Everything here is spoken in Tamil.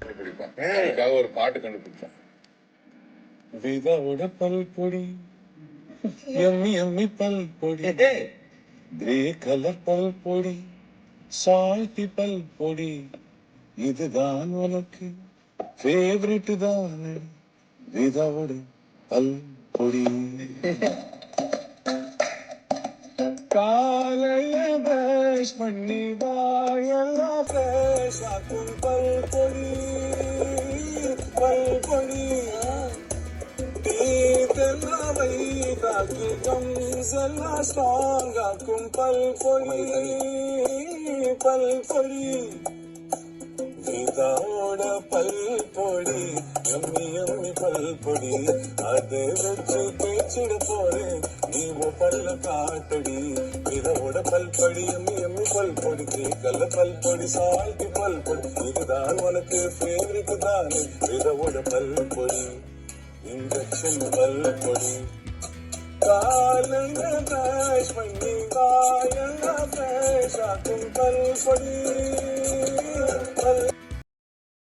கண்டுபிடிப்பேன். அதுக்காக ஒரு பாட்டு கண்டுபிடிச்சேன். விதாவோட பல் பொடி, எம்மி எம்மி பல் பொடி, கிரே கலர் பல் பொடி, சால்ட்டி பல் பொடி, இதுதான் உனக்கு ஃபேவரட் தான். விதாவோட பல் பொடி. காலையில பிரஷ் பண்ணி வாயெல்லாம் ஃப்ரெஷ் ஆக்கும் பல் பொடி, பல் பொடி. டீத்தெல்லாம் வைத்தாக்கி கம்ஸ் எல்லாம் ஸ்ட்ராங் ஆக்கும் பல் பொடி, பல் பொடி. விதாவோட பல் பொடி, எம்மி எம்மி பல் பொடி, அதை வச்சு தேய்ச்சிட போறேன், நீ பல்ல காட்டடி. விதாவோட பல் பொடி, எம்மி எம்மி பல் பொடி, கல்ல பல் பொடி, சால்ட்டி பல் பொடி, இதுதான் உனக்கு ஃபேவரட் தானே. விதாவோட பல் பொடி, இன்ஜெக்ஷன் பல் பொடி. காலையில பிரஷ் பண்ணி வாயெல்லாம் ஃப்ரெஷ் ஆக்கும் பல் பொடி, பல்